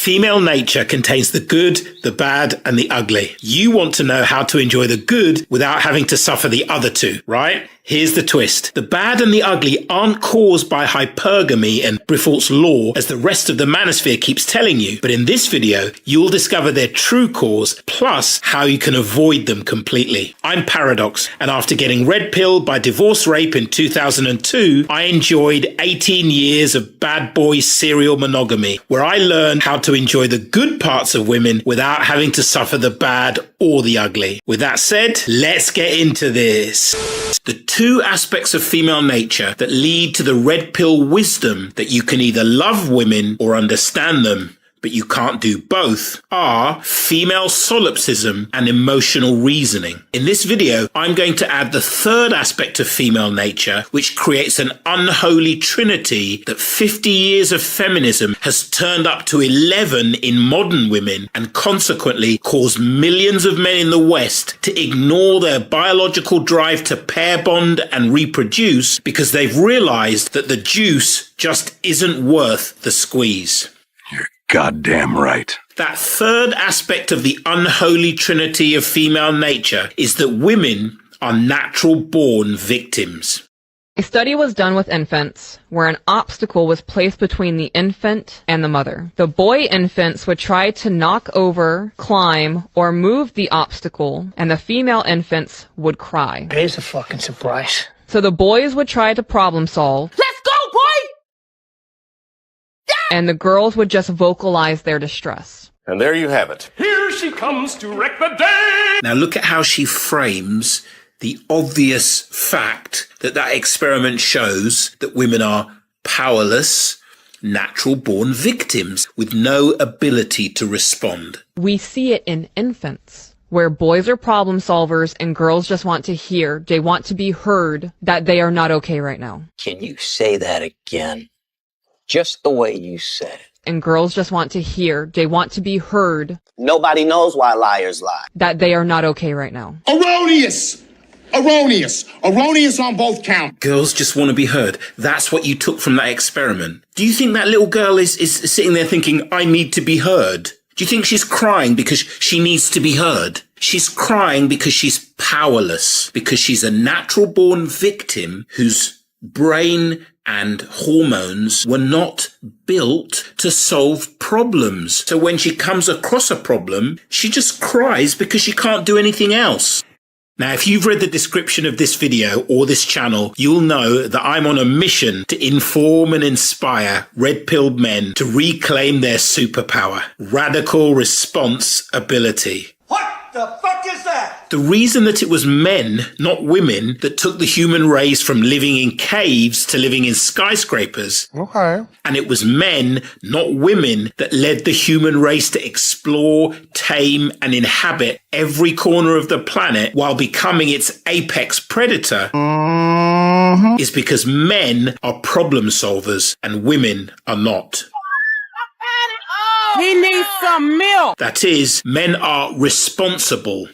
Female nature contains the good, the bad, and the ugly. You want to know how to enjoy the good without having to suffer the other two, right? Here's the twist. The bad and the ugly aren't caused by hypergamy and Brifort's law, as the rest of the manosphere keeps telling you. But in this video, you'll discover their true cause, plus how you can avoid them completely. I'm Paradox, and after getting red pilled by divorce rape in 2002, I enjoyed 18 years of bad boy serial monogamy, where I learned how to enjoy the good parts of women without having to suffer the bad or the ugly. With that said, let's get into this. The two aspects of female nature that lead to the red pill wisdom that you can either love women or understand them, but you can't do both, are female solipsism and emotional reasoning. In this video, I'm going to add the third aspect of female nature, which creates an unholy trinity that 50 years of feminism has turned up to 11 in modern women, and consequently caused millions of men in the West to ignore their biological drive to pair bond and reproduce because they've realized that the juice just isn't worth the squeeze. Goddamn right. That third aspect of the unholy trinity of female nature is that women are natural-born victims. A study was done with infants where an obstacle was placed between the infant and the mother. The boy infants would try to knock over, climb, or move the obstacle, and the female infants would cry. It's a fucking surprise. So the boys would try to problem solve. Let's go, boy! And the girls would just vocalize their distress. And there you have it. Here she comes to wreck the day! Now look at how she frames the obvious fact that that experiment shows that women are powerless, natural-born victims with no ability to respond. We see it in infants, where boys are problem solvers and girls just want to hear, they want to be heard that they are not okay right now. Can you say that again? Just the way you said it. And girls just want to hear, they want to be heard. Nobody knows why liars lie. That they are not okay right now. Erroneous! Erroneous! Erroneous on both counts. Girls just want to be heard. That's what you took from that experiment. Do you think that little girl is sitting there thinking, I need to be heard? Do you think she's crying because she needs to be heard? She's crying because she's powerless, because she's a natural-born victim whose brain and hormones were not built to solve problems. So when she comes across a problem, she just cries because she can't do anything else. Now, if you've read the description of this video or this channel, you'll know that I'm on a mission to inform and inspire red-pilled men to reclaim their superpower, radical responsibility. What the fuck is that? The reason that it was men, not women, that took the human race from living in caves to living in skyscrapers. Okay. And it was men, not women, that led the human race to explore, tame, and inhabit every corner of the planet while becoming its apex predator, is because men are problem solvers and women are not. He needs some milk. That is, men are responsible,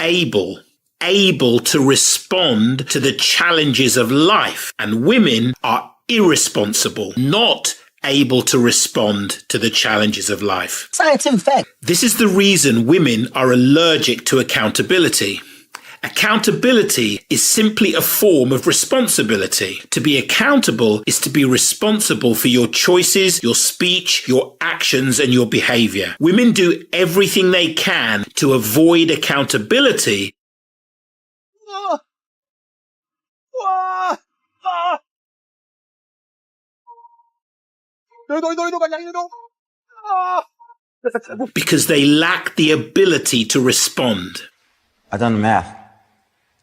able to respond to the challenges of life. And women are irresponsible, not able to respond to the challenges of life. Scientific fact. This is the reason women are allergic to accountability. Accountability is simply a form of responsibility. To be accountable is to be responsible for your choices, your speech, your actions, and your behavior. Women do everything they can to avoid accountability. Because they lack the ability to respond. I've done the math.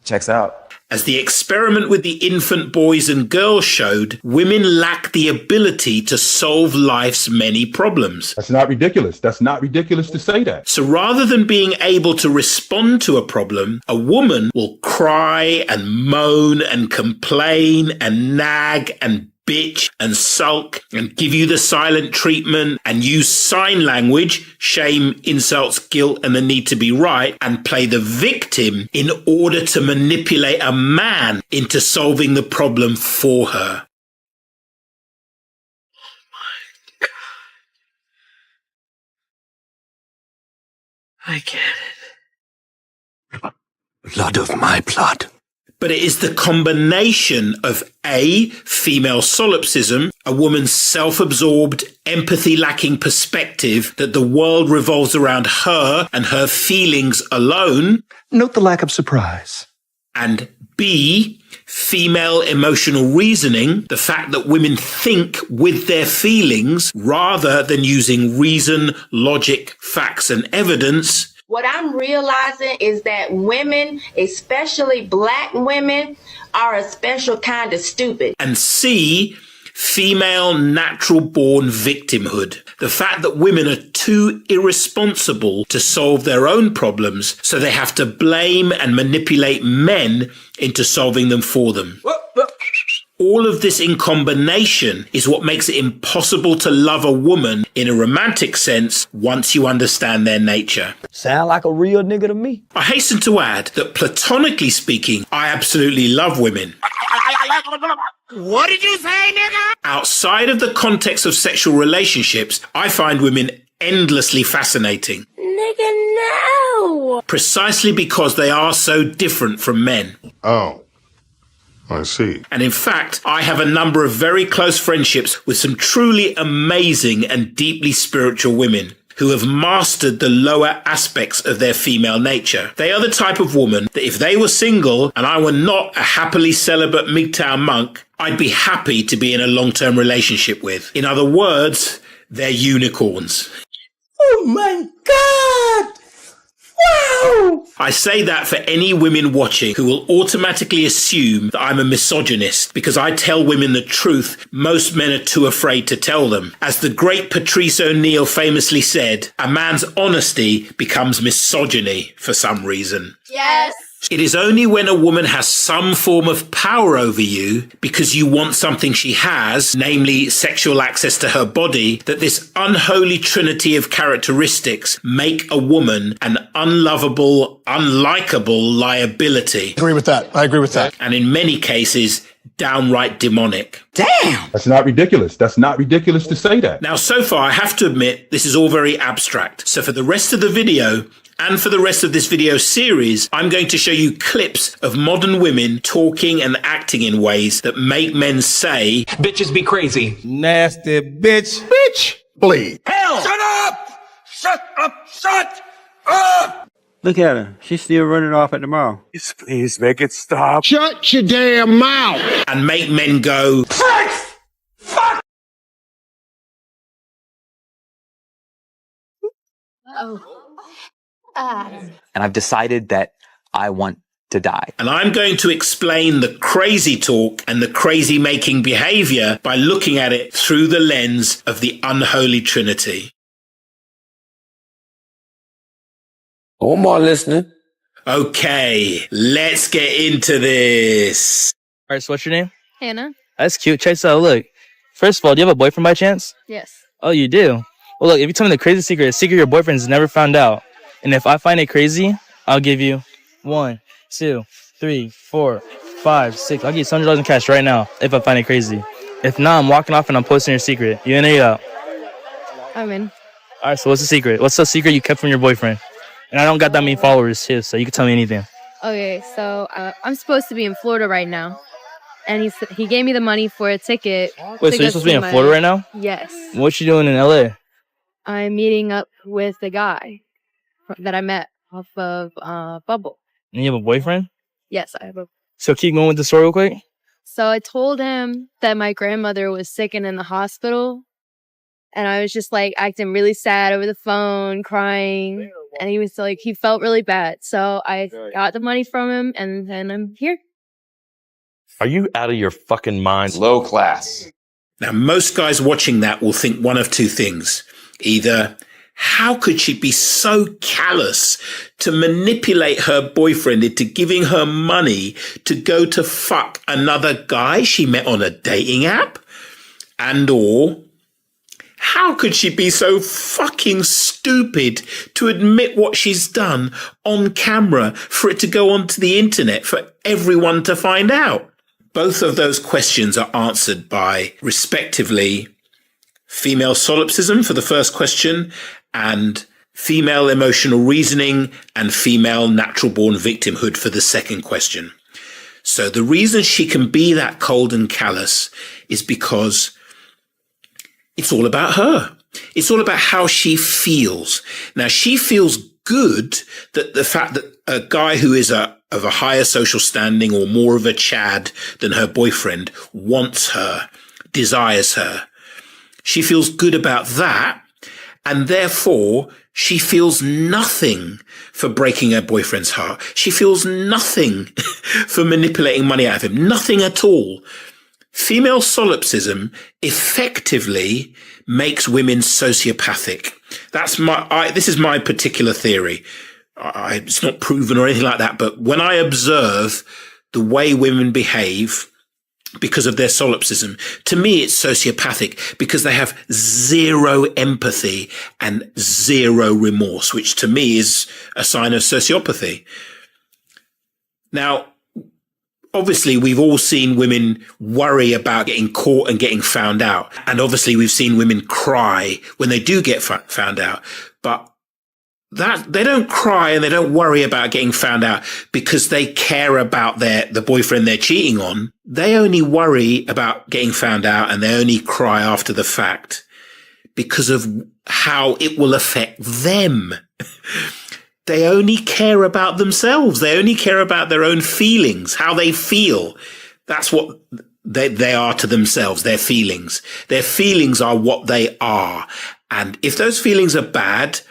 Checks out. As the experiment with the infant boys and girls showed, women lack the ability to solve life's many problems. That's not ridiculous. That's not ridiculous to say that. So rather than being able to respond to a problem, a woman will cry and moan and complain and nag and bitch and sulk and give you the silent treatment and use sign language, shame, insults, guilt, and the need to be right, and play the victim in order to manipulate a man into solving the problem for her. I get it. Blood of my blood. But it is the combination of A, female solipsism, a woman's self-absorbed, empathy-lacking perspective that the world revolves around her and her feelings alone. Note the lack of surprise. And B, female emotional reasoning, the fact that women think with their feelings rather than using reason, logic, facts, and evidence. What I'm realizing is that women, especially black women, are a special kind of stupid. And C, female natural-born victimhood. The fact that women are too irresponsible to solve their own problems, so they have to blame and manipulate men into solving them for them. All of this in combination is what makes it impossible to love a woman in a romantic sense once you understand their nature. Sound like a real nigga to me. I hasten to add that platonically speaking, I absolutely love women. What did you say, nigga? Outside of the context of sexual relationships, I find women endlessly fascinating. Nigga, no! Precisely because they are so different from men. Oh, I see. And in fact, I have a number of very close friendships with some truly amazing and deeply spiritual women who have mastered the lower aspects of their female nature. They are the type of woman that if they were single and I were not a happily celibate MGTOW monk, I'd be happy to be in a long-term relationship with. In other words, they're unicorns. Oh my God! Wow! I say that for any women watching who will automatically assume that I'm a misogynist because I tell women the truth most men are too afraid to tell them. As the great Patrice O'Neill famously said, a man's honesty becomes misogyny for some reason. Yes. It is only when a woman has some form of power over you because you want something she has, namely sexual access to her body, that this unholy trinity of characteristics make a woman an unlovable, unlikable liability. I agree with that. And in many cases, downright demonic. Damn! That's not ridiculous. That's not ridiculous to say that. Now, so far, I have to admit, this is all very abstract. So for the rest of the video, and for the rest of this video series, I'm going to show you clips of modern women talking and acting in ways that make men say, Bitches be crazy. Nasty bitch. Bitch, bleed. Hell! Shut up! Shut up! Shut up! Look at her. She's still running off at the mall. Please make it stop. Shut your damn mouth. and make men go, Fuck! And I've decided that I want to die. and I'm going to explain the crazy talk and the crazy making behavior by looking at it through the lens of the unholy trinity. Omar listening. Okay, let's get into this. All right, so what's your name? Hannah? That's cute. Check this out. Look, first of all, do you have a boyfriend by chance? Yes. Oh, you do? Well, look, if you tell me the crazy secret, a secret your boyfriend's never found out. And if I find it crazy, I'll give you 1, 2, 3, 4, 5, 6. I'll give you $100 in cash right now if I find it crazy. If not, I'm walking off and I'm posting your secret. You in or you out? I'm in. All right, so what's the secret? What's the secret you kept from your boyfriend? And I don't got that many followers, too, so you can tell me anything. Okay, so I'm supposed to be in Florida right now. And he gave me the money for a ticket. Wait, so you're supposed to be in Florida right now? Yes. What you doing in LA? I'm meeting up with the guy that I met off of Bubble. And you have a boyfriend? Yes, I have a... So keep going with the story real quick. So I told him that my grandmother was sick and in the hospital. And I was just like acting really sad over the phone, crying. And he was like, he felt really bad. So I got the money from him and then I'm here. Are you out of your fucking mind? Low class. Now, most guys watching that will think one of two things. Either, how could she be so callous to manipulate her boyfriend into giving her money to go to fuck another guy she met on a dating app? And or, how could she be so fucking stupid to admit what she's done on camera for it to go onto the internet for everyone to find out? Both of those questions are answered by, respectively, female solipsism for the first question and female emotional reasoning, and female natural born victimhood for the second question. So the reason she can be that cold and callous is because it's all about her. It's all about how she feels. Now, she feels good that the fact that a guy who is of a higher social standing or more of a Chad than her boyfriend wants her, desires her. She feels good about that. And therefore, she feels nothing for breaking her boyfriend's heart. She feels nothing for manipulating money out of him. Nothing at all. Female solipsism effectively makes women sociopathic. This is my particular theory. It's not proven or anything like that, but when I observe the way women behave because of their solipsism, to me it's sociopathic because they have zero empathy and zero remorse, which to me is a sign of sociopathy. Now, obviously, we've all seen women worry about getting caught and getting found out. And obviously, we've seen women cry when they do get found out. But that they don't cry and they don't worry about getting found out because they care about the boyfriend they're cheating on. They only worry about getting found out and they only cry after the fact because of how it will affect them. They only care about themselves. They only care about their own feelings, how they feel. That's what they are to themselves, their feelings. Their feelings are what they are. And if those feelings are bad,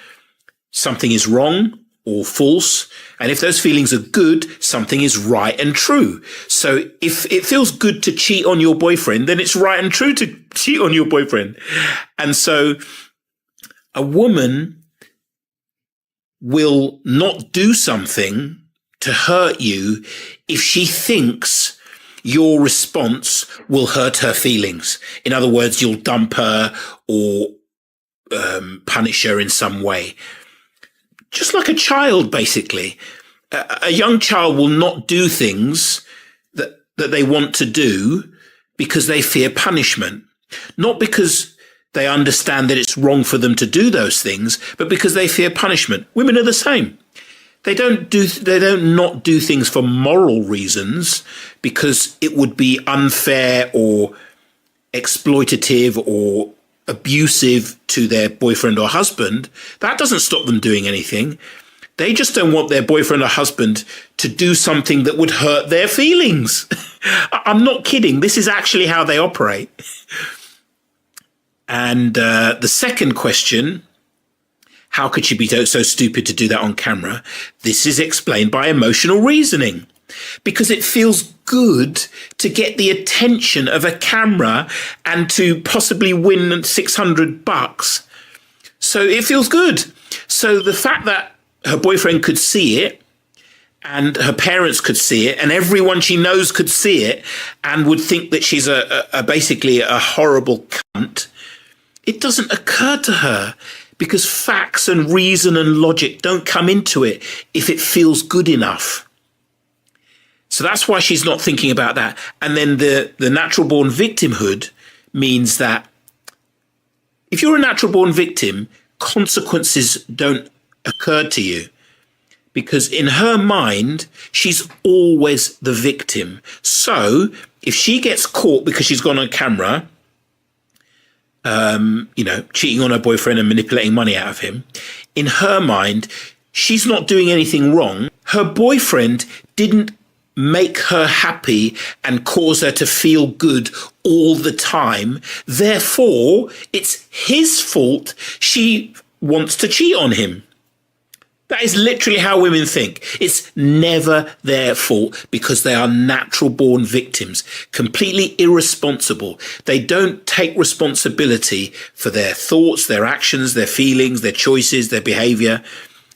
something is wrong or false. And if those feelings are good, something is right and true. So if it feels good to cheat on your boyfriend, then it's right and true to cheat on your boyfriend. And so a woman will not do something to hurt you if she thinks your response will hurt her feelings. In other words, you'll dump her or punish her in some way. Just like a child, basically. A young child will not do things that they want to do because they fear punishment. Not because they understand that it's wrong for them to do those things, but because they fear punishment. Women are the same. They don't not do things for moral reasons because it would be unfair or exploitative or abusive to their boyfriend or husband. That doesn't stop them doing anything. They just don't want their boyfriend or husband to do something that would hurt their feelings. I'm not kidding. This is actually how they operate. And the second question, how could she be so stupid to do that on camera? This is explained by emotional reasoning. Because it feels good to get the attention of a camera and to possibly win $600. So it feels good. So the fact that her boyfriend could see it and her parents could see it and everyone she knows could see it and would think that she's basically a horrible cunt, it doesn't occur to her because facts and reason and logic don't come into it if it feels good enough. So that's why she's not thinking about that. And then the natural born victimhood means that if you're a natural born victim, consequences don't occur to you because in her mind, she's always the victim. So if she gets caught because she's gone on camera, cheating on her boyfriend and manipulating money out of him, in her mind, she's not doing anything wrong. Her boyfriend didn't make her happy and cause her to feel good all the time. Therefore, it's his fault she wants to cheat on him. That is literally how women think. It's never their fault because they are natural born victims, completely irresponsible. They don't take responsibility for their thoughts, their actions, their feelings, their choices, their behavior.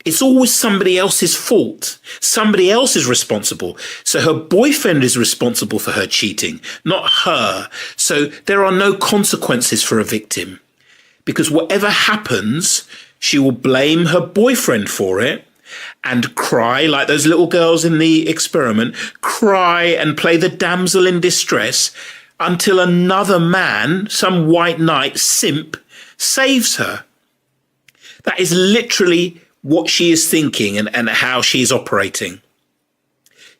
It's always somebody else's fault. Somebody else is responsible. So her boyfriend is responsible for her cheating, not her. So there are no consequences for a victim because whatever happens, she will blame her boyfriend for it and cry like those little girls in the experiment, cry and play the damsel in distress until another man, some white knight simp, saves her. That is literally what she is thinking and how she is operating.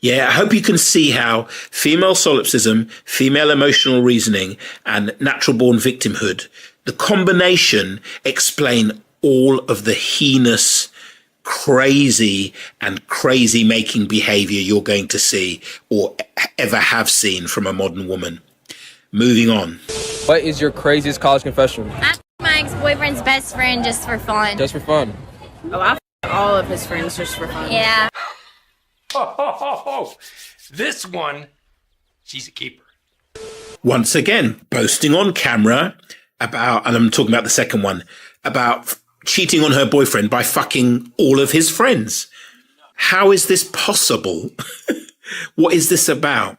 Yeah, I hope you can see how female solipsism, female emotional reasoning, and natural born victimhood, the combination explain all of the heinous, crazy making behavior you're going to see or ever have seen from a modern woman. Moving on. What is your craziest college confession? I my ex-boyfriend's best friend just for fun. Just for fun. Oh, I all of his friends just for fun. Yeah. This one, she's a keeper. Once again, boasting on camera about, and I'm talking about the second one, about cheating on her boyfriend by fucking all of his friends. How is this possible? What is this about?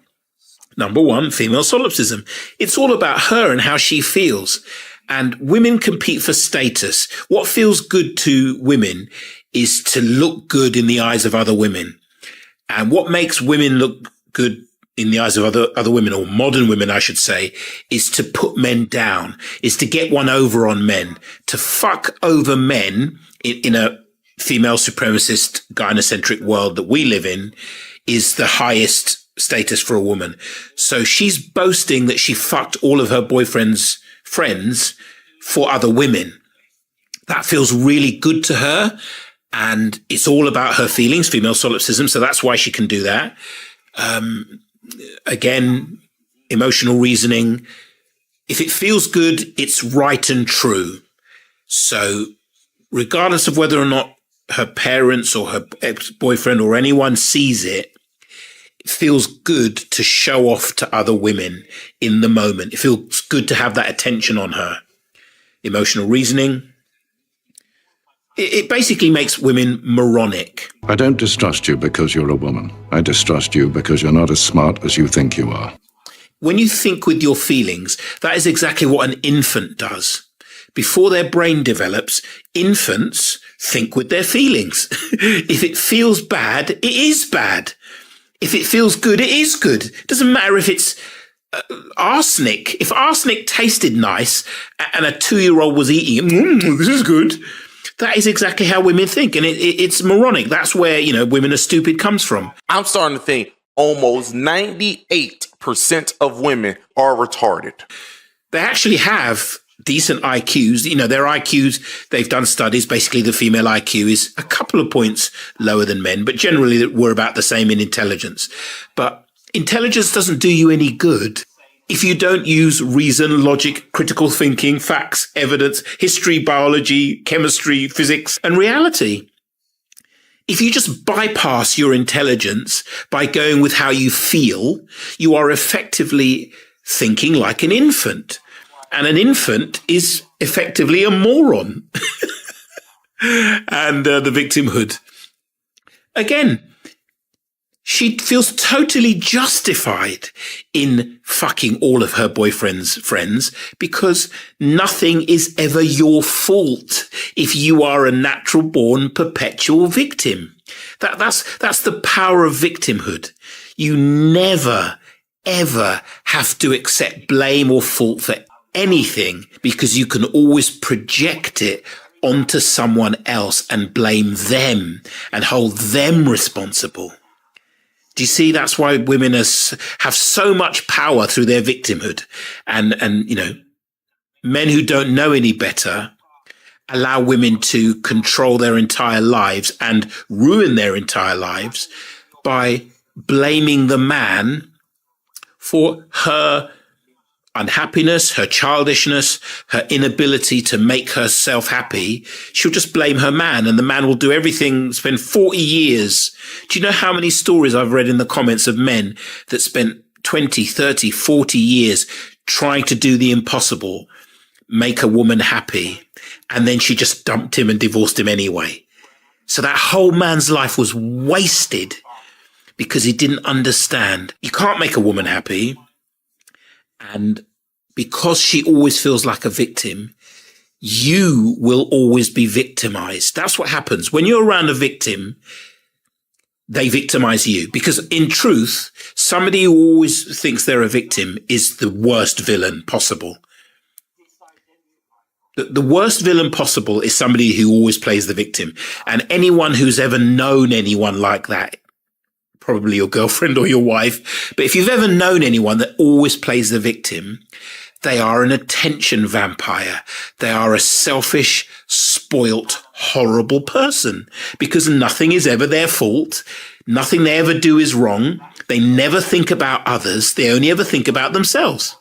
Number one, female solipsism. It's all about her and how she feels. And women compete for status. What feels good to women is to look good in the eyes of other women. And what makes women look good in the eyes of other women, or modern women, I should say, is to put men down, is to get one over on men, to fuck over men in a female supremacist, gynocentric world that we live in, is the highest status for a woman. So she's boasting that she fucked all of her boyfriend's friends for other women. That feels really good to her. And it's all about her feelings, female solipsism. So that's why she can do that. Again, emotional reasoning. If it feels good, it's right and true. So regardless of whether or not her parents or her ex-boyfriend or anyone sees it, it feels good to show off to other women in the moment. It feels good to have that attention on her. Emotional reasoning. It basically makes women moronic. I don't distrust you because you're a woman. I distrust you because you're not as smart as you think you are. When you think with your feelings, that is exactly what an infant does. Before their brain develops, infants think with their feelings. If it feels bad, it is bad. If it feels good, it is good. It doesn't matter if it's arsenic. If arsenic tasted nice and a 2-year-old was eating it, this is good. That is exactly how women think. And it's moronic. That's where, women are stupid comes from. I'm starting to think almost 98% of women are retarded. They actually have decent IQs. Their IQs, they've done studies. Basically, the female IQ is a couple of points lower than men, but generally we're about the same in intelligence. But intelligence doesn't do you any good if you don't use reason, logic, critical thinking, facts, evidence, history, biology, chemistry, physics, and reality. If you just bypass your intelligence by going with how you feel, you are effectively thinking like an infant. And an infant is effectively a moron. And the victimhood. Again, she feels totally justified in fucking all of her boyfriend's friends because nothing is ever your fault if you are a natural born perpetual victim. That's the power of victimhood. You never, ever have to accept blame or fault for anything because you can always project it onto someone else and blame them and hold them responsible. Do you see? That's why women have so much power through their victimhood. And men who don't know any better allow women to control their entire lives and ruin their entire lives by blaming the man for her unhappiness, her childishness, her inability to make herself happy. She'll just blame her man and the man will do everything, spend 40 years. Do you know how many stories I've read in the comments of men that spent 20, 30, 40 years trying to do the impossible, make a woman happy, and then she just dumped him and divorced him anyway. So that whole man's life was wasted because he didn't understand. You can't make a woman happy. And because she always feels like a victim, you will always be victimized. That's what happens. When you're around a victim, they victimize you. Because in truth, somebody who always thinks they're a victim is the worst villain possible. The worst villain possible is somebody who always plays the victim. And anyone who's ever known anyone like that, probably your girlfriend or your wife, but if you've ever known anyone that always plays the victim, they are an attention vampire. They are a selfish, spoilt, horrible person because nothing is ever their fault. Nothing they ever do is wrong. They never think about others. They only ever think about themselves.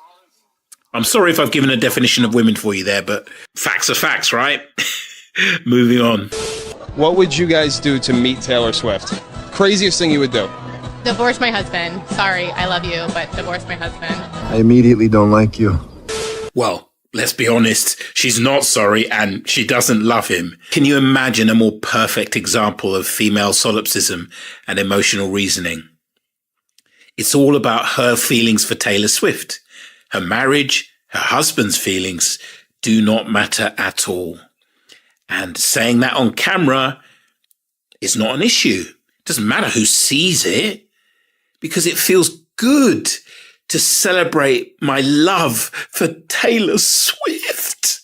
I'm sorry if I've given a definition of women for you there, but facts are facts, right? Moving on. What would you guys do to meet Taylor Swift? Craziest thing you would do? Divorce my husband. Sorry, I love you, but divorce my husband. I immediately don't like you. Well, let's be honest. She's not sorry and she doesn't love him. Can you imagine a more perfect example of female solipsism and emotional reasoning? It's all about her feelings for Taylor Swift. Her marriage, her husband's feelings do not matter at all. And saying that on camera is not an issue. It doesn't matter who sees it because it feels good to celebrate my love for Taylor Swift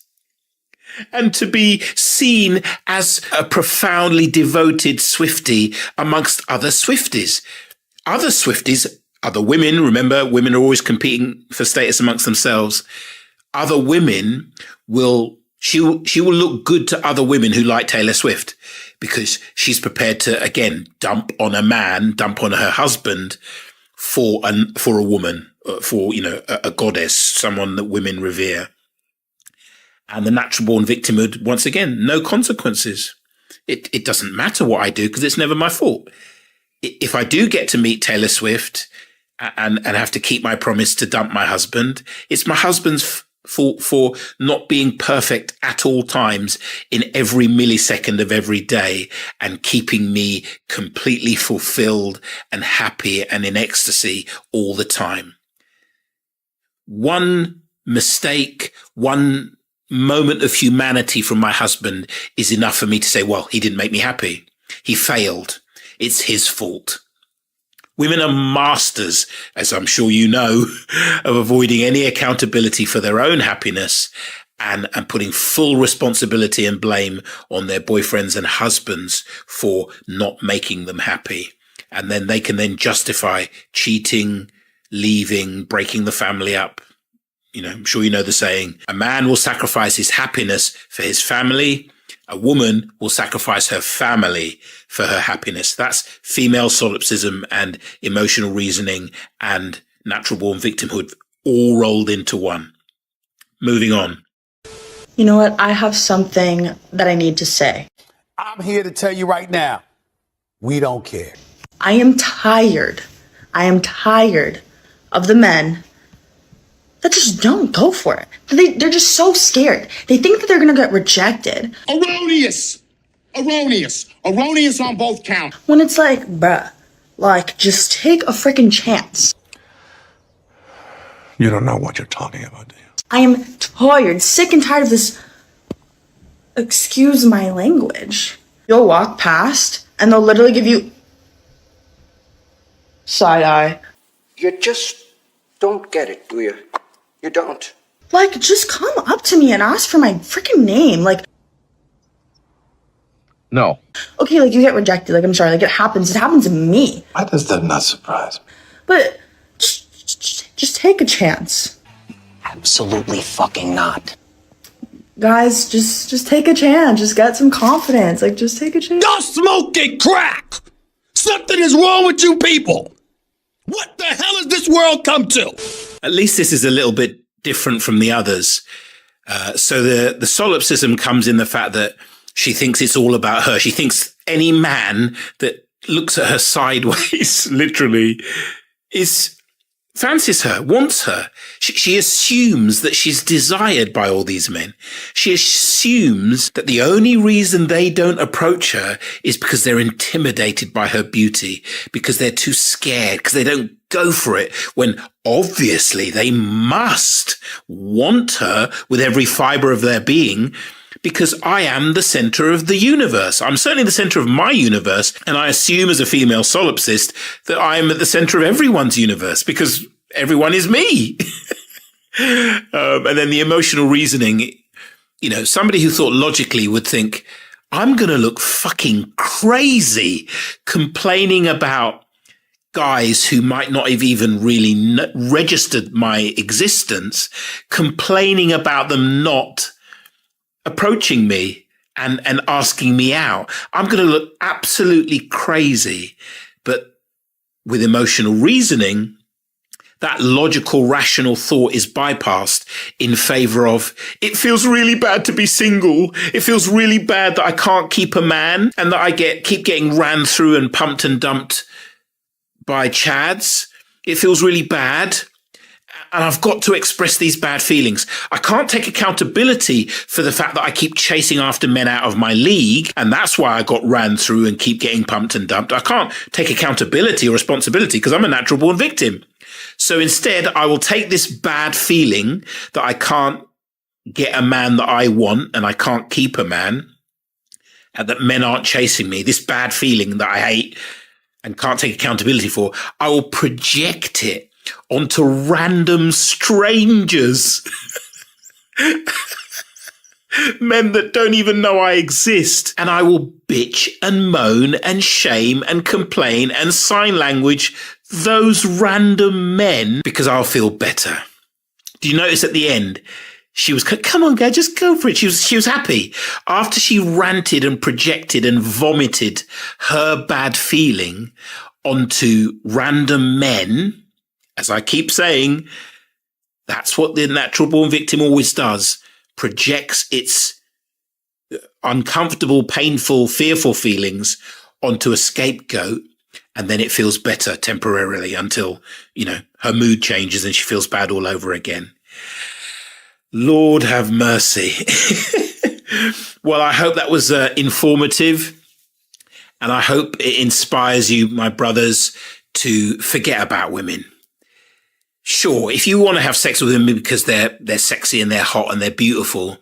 and to be seen as a profoundly devoted Swiftie amongst other Swifties. Other Swifties, other women, remember, women are always competing for status amongst themselves. Other women she will look good to other women who like Taylor Swift because she's prepared to, again, dump on her husband for a woman, for, a goddess, someone that women revere. And the natural born victimhood, once again, no consequences. It doesn't matter what I do because it's never my fault. If I do get to meet Taylor Swift and have to keep my promise to dump my husband, it's my husband's fault for not being perfect at all times in every millisecond of every day and keeping me completely fulfilled and happy and in ecstasy all the time. One mistake, one moment of humanity from my husband is enough for me to say, well, he didn't make me happy. He failed. It's his fault. Women are masters, as I'm sure you know, of avoiding any accountability for their own happiness and putting full responsibility and blame on their boyfriends and husbands for not making them happy. And then they can then justify cheating, leaving, breaking the family up. I'm sure you know the saying, a man will sacrifice his happiness for his family. A woman will sacrifice her family for her happiness. That's female solipsism and emotional reasoning and natural born victimhood all rolled into one. Moving on. You know what? I have something that I need to say. I'm here to tell you right now, we don't care. I am tired. Of the men that just don't go for it. They're just so scared. They think that they're going to get rejected. Erroneous on both counts. When it's like, bruh, just take a freaking chance. You don't know what you're talking about, do you? I am tired, sick and tired of this, excuse my language. You'll walk past and they'll literally give you side eye. You just don't get it, do you? You don't. Just come up to me and ask for my freaking name. No. Okay, you get rejected. I'm sorry. It happens. It happens to me. Why does that not surprise me? But just take a chance. Absolutely fucking not. Guys, just take a chance. Just get some confidence. Just take a chance. You're smoking crack! Something is wrong with you people! What the hell has this world come to? At least this is a little bit different from the others. So the solipsism comes in the fact that she thinks it's all about her. She thinks any man that looks at her sideways, literally, fancies her, wants her. She assumes that she's desired by all these men. She assumes that the only reason they don't approach her is because they're intimidated by her beauty, because they're too scared, because they don't go for it, when obviously they must want her with every fiber of their being, because I am the center of the universe. I'm certainly the center of my universe, and I assume as a female solipsist that I'm at the center of everyone's universe, because everyone is me. And then the emotional reasoning somebody who thought logically would think, I'm going to look fucking crazy complaining about guys who might not have even really registered my existence, complaining about them not approaching me and asking me out. I'm going to look absolutely crazy. But with emotional reasoning, that logical, rational thought is bypassed in favor of, it feels really bad to be single. It feels really bad that I can't keep a man and that I keep getting ran through and pumped and dumped by chads. It feels really bad. And I've got to express these bad feelings. I can't take accountability for the fact that I keep chasing after men out of my league. And that's why I got ran through and keep getting pumped and dumped. I can't take accountability or responsibility because I'm a natural born victim. So instead, I will take this bad feeling that I can't get a man that I want and I can't keep a man and that men aren't chasing me. This bad feeling that I hate and can't take accountability for, I will project it onto random strangers. Men that don't even know I exist. And I will bitch and moan and shame and complain and sign language those random men because I'll feel better. Do you notice at the end, she was, come on, girl, just go for it. She was happy. After she ranted and projected and vomited her bad feeling onto random men, as I keep saying, that's what the natural born victim always does, projects its uncomfortable, painful, fearful feelings onto a scapegoat. And then it feels better temporarily until, her mood changes and she feels bad all over again. Lord have mercy. Well, I hope that was informative. And I hope it inspires you, my brothers, to forget about women. Sure, if you want to have sex with women because they're sexy and they're hot and they're beautiful,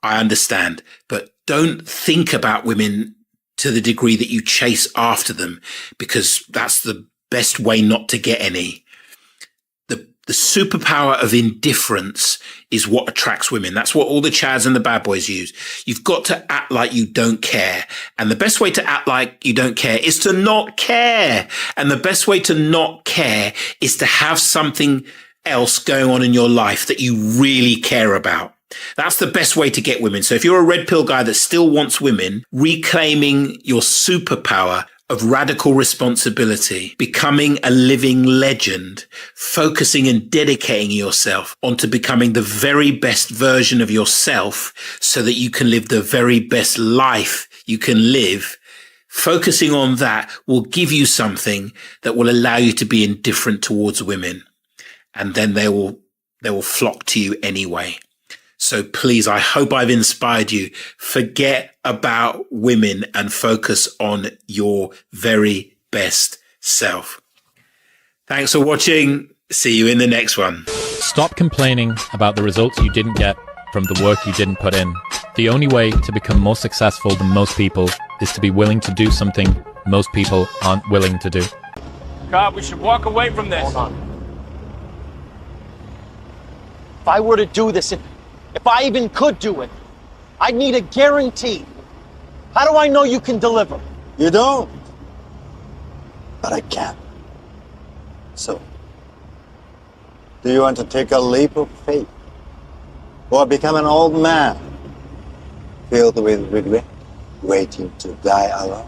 I understand. But don't think about women to the degree that you chase after them, because that's the best way not to get any. The superpower of indifference is what attracts women. That's what all the chads and the bad boys use. You've got to act like you don't care. And the best way to act like you don't care is to not care. And the best way to not care is to have something else going on in your life that you really care about. That's the best way to get women. So if you're a red pill guy that still wants women, reclaiming your superpower of radical responsibility, becoming a living legend, focusing and dedicating yourself onto becoming the very best version of yourself so that you can live the very best life you can live. Focusing on that will give you something that will allow you to be indifferent towards women. And then they will flock to you anyway. So please, I hope I've inspired you. Forget about women and focus on your very best self. Thanks for watching. See you in the next one. Stop complaining about the results you didn't get from the work you didn't put in. The only way to become more successful than most people is to be willing to do something most people aren't willing to do. God, we should walk away from this. Hold on. If I were to do this, if I even could do it, I'd need a guarantee. How do I know you can deliver? You don't. But I can. So, do you want to take a leap of faith? Or become an old man filled with regret, waiting to die alone?